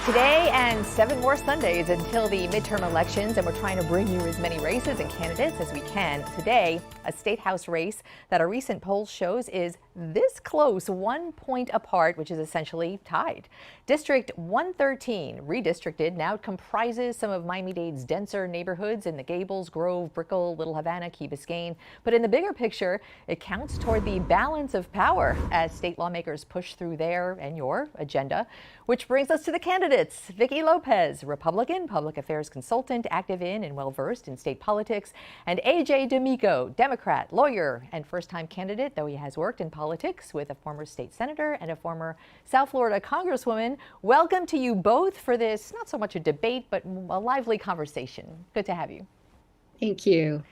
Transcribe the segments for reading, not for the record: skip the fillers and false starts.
Today and 7 more Sundays until the midterm elections, and we're trying to bring you as many races and candidates as we can. Today, a state house race that a recent poll shows is this close, 1 point apart, which is essentially tied. District 113, redistricted, now comprises some of Miami-Dade's denser neighborhoods in the Gables, Grove, Brickell, Little Havana, Key Biscayne. But in the bigger picture, it counts toward the balance of power as state lawmakers push through their and your agenda, which brings us to the candidates. Vicki Lopez, Republican, public affairs consultant, active in and well-versed in state politics, and A.J. D'Amico, Democrat, lawyer, and first-time candidate, though he has worked in politics with a former state senator and a former South Florida congresswoman. Welcome to you both for this, not so much a debate, but a lively conversation. Good to have you. Thank you.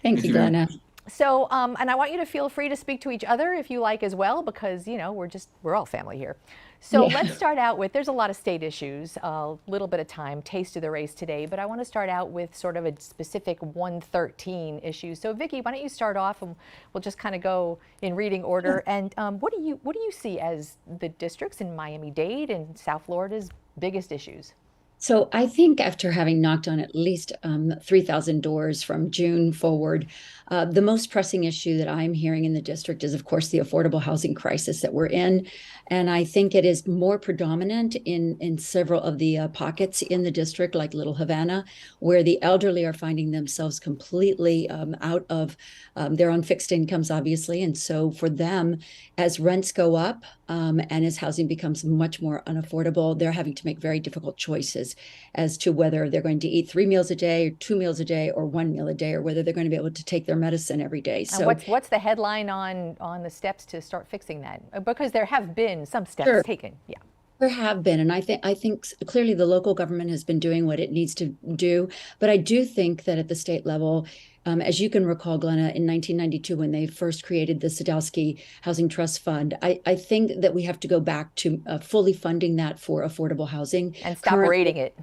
Thank you, Glenna. So, and I want you to feel free to speak to each other if you like as well, because, you know, we're all family here. So Let's start out with, there's a lot of state issues, a little bit of time, taste of the race today, but I want to start out with sort of a specific 113 issue. So Vicki, why don't you start off and we'll just kind of go in reading order. And what do you see as the districts in Miami-Dade and South Florida's biggest issues? So I think after having knocked on at least 3,000 doors from June forward, the most pressing issue that I'm hearing in the district is, of course, the affordable housing crisis that we're in. And I think it is more predominant in several of the pockets in the district, like Little Havana, where the elderly are finding themselves completely out of their own fixed incomes, obviously. And so for them, as rents go up and as housing becomes much more unaffordable, they're having to make very difficult choices as to whether they're going to eat 3 meals a day, or 2 meals a day, or 1 meal a day, or whether they're going to be able to take their medicine every day. So what's the headline on the steps to start fixing that? Because there have been some steps taken. Yeah. There have been, and I think clearly the local government has been doing what it needs to do. But I do think that at the state level, as you can recall, Glenna, in 1992, when they first created the Sadowski Housing Trust Fund, I think that we have to go back to fully funding that for affordable housing. And stop rating it.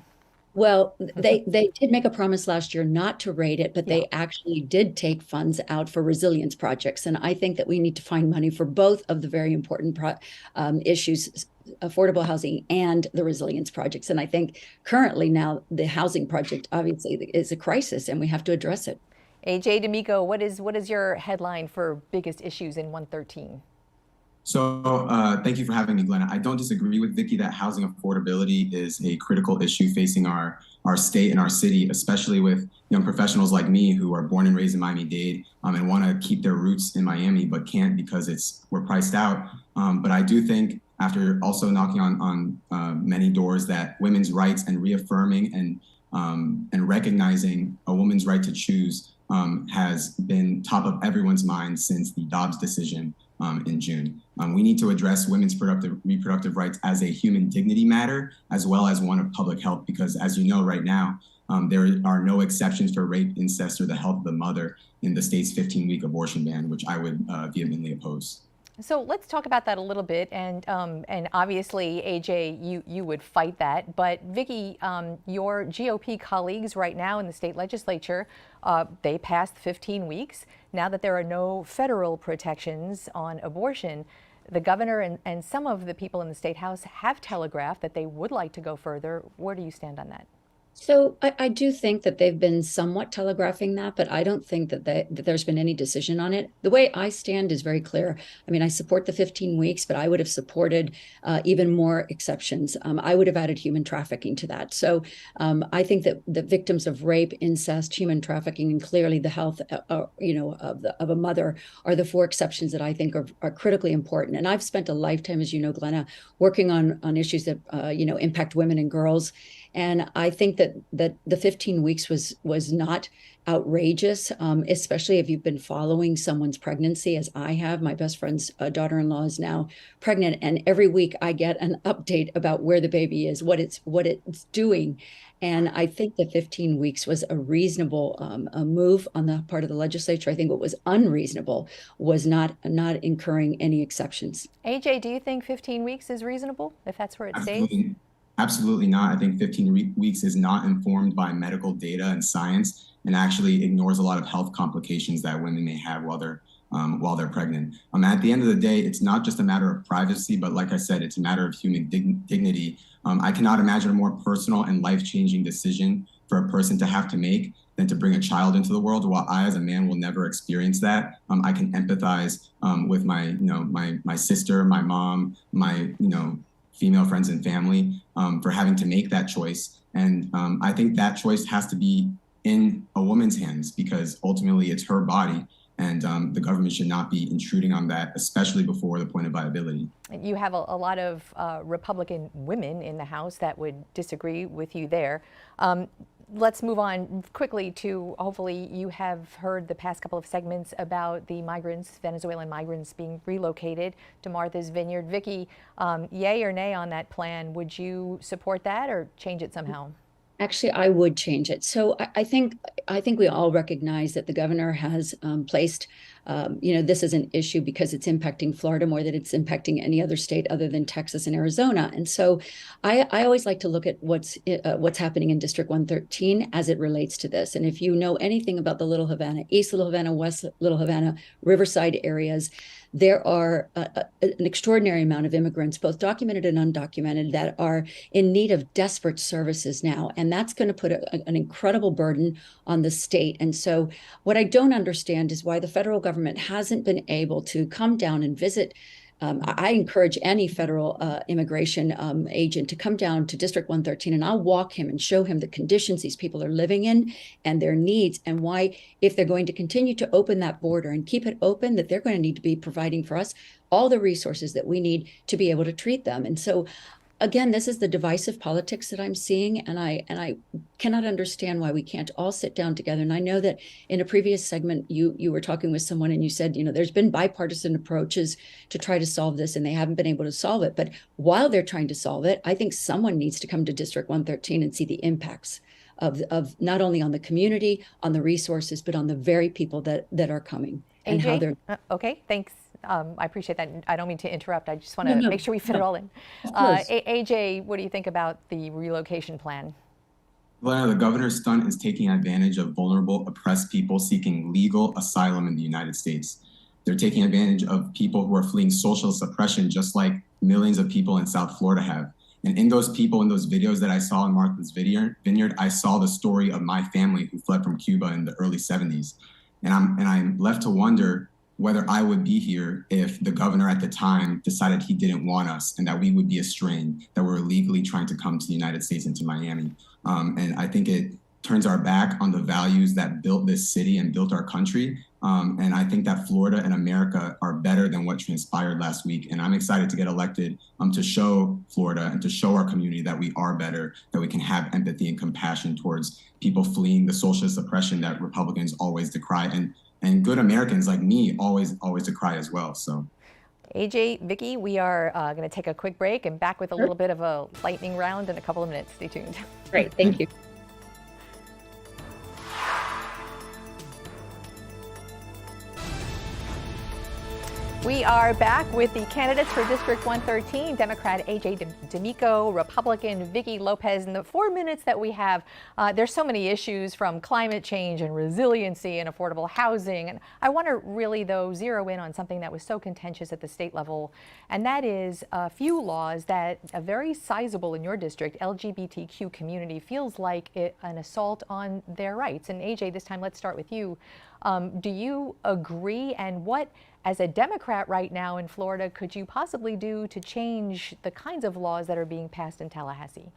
Well, they did make a promise last year not to rate it, but they actually did take funds out for resilience projects. And I think that we need to find money for both of the very important issues, affordable housing and the resilience projects. And I think currently now the housing project obviously is a crisis and we have to address it. A.J. D'Amico, what is your headline for biggest issues in 113? So thank you for having me, Glenna. I don't disagree with Vicki that housing affordability is a critical issue facing our state and our city, especially with young professionals like me who are born and raised in Miami-Dade and want to keep their roots in Miami, but can't because we're priced out. But I do think after also knocking on many doors that women's rights and reaffirming and recognizing a woman's right to choose has been top of everyone's mind since the Dobbs decision in June. We need to address women's reproductive rights as a human dignity matter, as well as one of public health, because as you know right now, there are no exceptions for rape, incest, or the health of the mother in the state's 15-week abortion ban, which I would vehemently oppose. So let's talk about that a little bit, and obviously, A.J., you would fight that, but Vicki, your GOP colleagues right now in the state legislature, they passed 15 weeks. Now that there are no federal protections on abortion, the governor and some of the people in the state house have telegraphed that they would like to go further. Where do you stand on that? So I do think that they've been somewhat telegraphing that, but I don't think that there's been any decision on it. The way I stand is very clear. I mean, I support the 15 weeks, but I would have supported even more exceptions. I would have added human trafficking to that. So I think that the victims of rape, incest, human trafficking, and clearly the health, of a mother are the 4 exceptions that I think are critically important. And I've spent a lifetime, as you know, Glenna, working on issues that impact women and girls. And I think that the 15 weeks was not outrageous, especially if you've been following someone's pregnancy, as I have. My best friend's daughter-in-law is now pregnant, and every week I get an update about where the baby is, what it's doing. And I think that 15 weeks was a reasonable a move on the part of the legislature. I think what was unreasonable was not incurring any exceptions. A.J., do you think 15 weeks is reasonable, if that's where it stays? Absolutely not. I think 15 weeks is not informed by medical data and science, and actually ignores a lot of health complications that women may have while they're while they're pregnant. At the end of the day, it's not just a matter of privacy, but like I said, it's a matter of human dignity. I cannot imagine a more personal and life-changing decision for a person to have to make than to bring a child into the world. While I, as a man, will never experience that, I can empathize with my sister, my mom, my female friends and family for having to make that choice. And I think that choice has to be in a woman's hands, because ultimately it's her body. And the government should not be intruding on that, especially before the point of viability. You have a lot of Republican women in the House that would disagree with you there. Let's move on quickly to, hopefully you have heard the past couple of segments about the migrants, Venezuelan migrants being relocated to Martha's Vineyard. Vicki, yay or nay on that plan? Would you support that or change it somehow? Actually, I would change it. So I think we all recognize that the governor has placed, this is an issue because it's impacting Florida more than it's impacting any other state other than Texas and Arizona. And so I always like to look at what's happening in District 113 as it relates to this. And if you know anything about the Little Havana, East Little Havana, West Little Havana, Riverside areas, there are an extraordinary amount of immigrants, both documented and undocumented, that are in need of desperate services now. And that's going to put an incredible burden on the state. And so what I don't understand is why the federal government hasn't been able to come down and visit. I encourage any federal immigration agent to come down to District 113, and I'll walk him and show him the conditions these people are living in and their needs, and why, if they're going to continue to open that border and keep it open, that they're going to need to be providing for us all the resources that we need to be able to treat them. And so again, this is the divisive politics that I'm seeing, and I cannot understand why we can't all sit down together. And I know that in a previous segment, you were talking with someone and you said, there's been bipartisan approaches to try to solve this, and they haven't been able to solve it. But while they're trying to solve it, I think someone needs to come to District 113 and see the impacts of not only on the community, on the resources, but on the very people that are coming and how they're. Okay, thanks. I appreciate that. I don't mean to interrupt. I just want to make sure we fit it all in. A.J., what do you think about the relocation plan? Glenna, the governor's stunt is taking advantage of vulnerable, oppressed people seeking legal asylum in the United States. They're taking advantage of people who are fleeing social suppression, just like millions of people in South Florida have. And in those people, in those videos that I saw in Martha's Vineyard, I saw the story of my family who fled from Cuba in the early 70s. And I'm left to wonder whether I would be here if the governor at the time decided he didn't want us and that we would be estranged, that we're illegally trying to come to the United States and to Miami. And I think it turns our back on the values that built this city and built our country. And I think that Florida and America are better than what transpired last week. And I'm excited to get elected to show Florida and to show our community that we are better, that we can have empathy and compassion towards people fleeing the socialist oppression that Republicans always decry. And good Americans like me always decry as well. So, A.J., Vicki, we are going to take a quick break and back with a little bit of a lightning round in a couple of minutes. Stay tuned. Great, thank you. We are back with the candidates for District 113, Democrat A.J. D'Amico, Republican Vicki Lopez. In the 4 minutes that we have, there's so many issues, from climate change and resiliency and affordable housing. And I want to really, though, zero in on something that was so contentious at the state level, and that is a few laws that a very sizable in your district LGBTQ community feels like an assault on their rights. And A.J., this time let's start with you. Do you agree, and what, as a Democrat right now in Florida, could you possibly do to change the kinds of laws that are being passed in Tallahassee?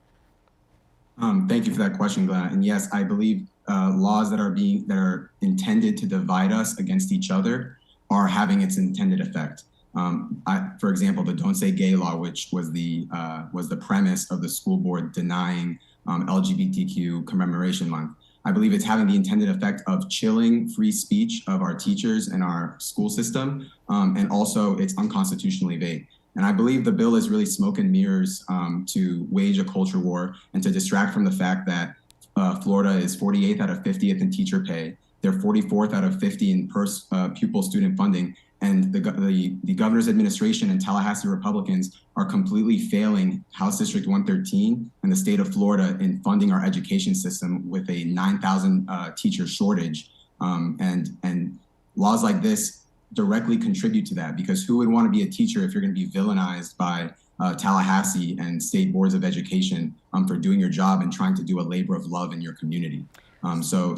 Thank you for that question, Glenn. And yes, I believe laws that are intended to divide us against each other are having its intended effect. For example, the Don't Say Gay law, which was the premise of the school board denying LGBTQ commemoration month. I believe it's having the intended effect of chilling free speech of our teachers and our school system, and also it's unconstitutionally vague. And I believe the bill is really smoke and mirrors to wage a culture war and to distract from the fact that Florida is 48th out of 50th in teacher pay. They're 44th out of 50 in pupil student funding. And the governor's administration and Tallahassee Republicans are completely failing House District 113 and the state of Florida in funding our education system with a 9,000 teacher shortage. And laws like this directly contribute to that, because who would want to be a teacher if you're going to be villainized by Tallahassee and state boards of education for doing your job and trying to do a labor of love in your community. So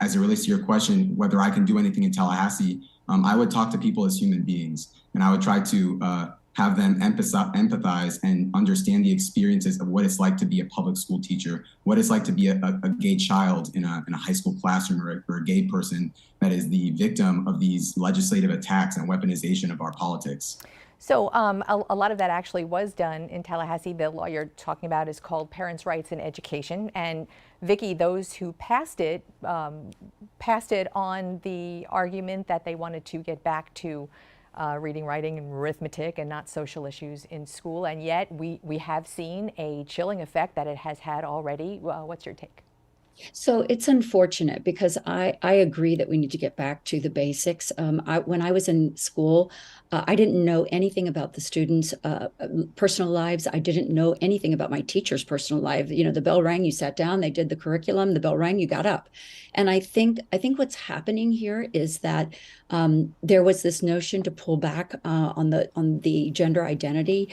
as it relates to your question, whether I can do anything in Tallahassee, I would talk to people as human beings, and I would try to have them empathize and understand the experiences of what it's like to be a public school teacher, what it's like to be a gay child in a high school classroom, or a gay person that is the victim of these legislative attacks and weaponization of our politics. So a lot of that actually was done in Tallahassee. The law you're talking about is called Parents' Rights in Education. And Vicki, those who passed it on the argument that they wanted to get back to reading, writing, and arithmetic and not social issues in school. And yet we have seen a chilling effect that it has had already. What's your take? So it's unfortunate, because I agree that we need to get back to the basics. When I was in school, I didn't know anything about the students' personal lives. I didn't know anything about my teachers' personal life. You know, the bell rang, you sat down, they did the curriculum, the bell rang, you got up. And I think what's happening here is that there was this notion to pull back on the gender identity.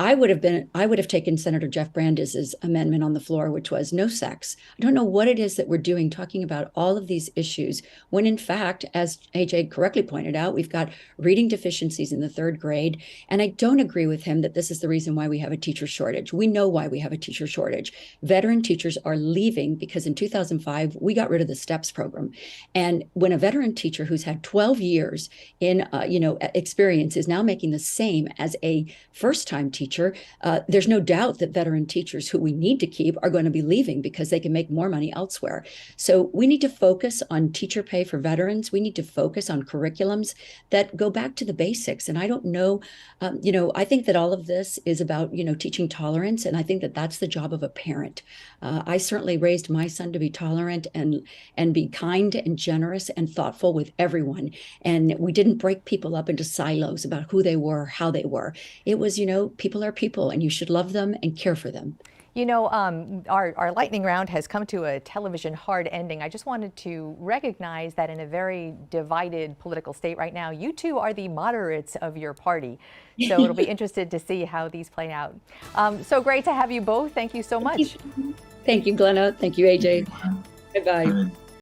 I would have taken Senator Jeff Brandes' amendment on the floor, which was no sex. I don't know what it is that we're doing talking about all of these issues when, in fact, as A.J. correctly pointed out, we've got reading deficiencies in the 3rd grade. And I don't agree with him that this is the reason why we have a teacher shortage. We know why we have a teacher shortage. Veteran teachers are leaving because in 2005, we got rid of the STEPS program. And when a veteran teacher who's had 12 years in experience is now making the same as a first-time teacher, there's no doubt that veteran teachers who we need to keep are going to be leaving because they can make more money elsewhere. So we need to focus on teacher pay for veterans. We need to focus on curriculums that go back to the basics. And I don't know, I think that all of this is about, teaching tolerance. And I think that that's the job of a parent. I certainly raised my son to be tolerant and be kind and generous and thoughtful with everyone. And we didn't break people up into silos about who they were, how they were. It was, people are people, and you should love them and care for them. Our lightning round has come to a television hard ending. I just wanted to recognize that in a very divided political state right now, you two are the moderates of your party. So it'll be interested to see how these play out. So great to have you both. Thank you so much. Thank you, Glenna. Thank you, AJ. Bye-bye.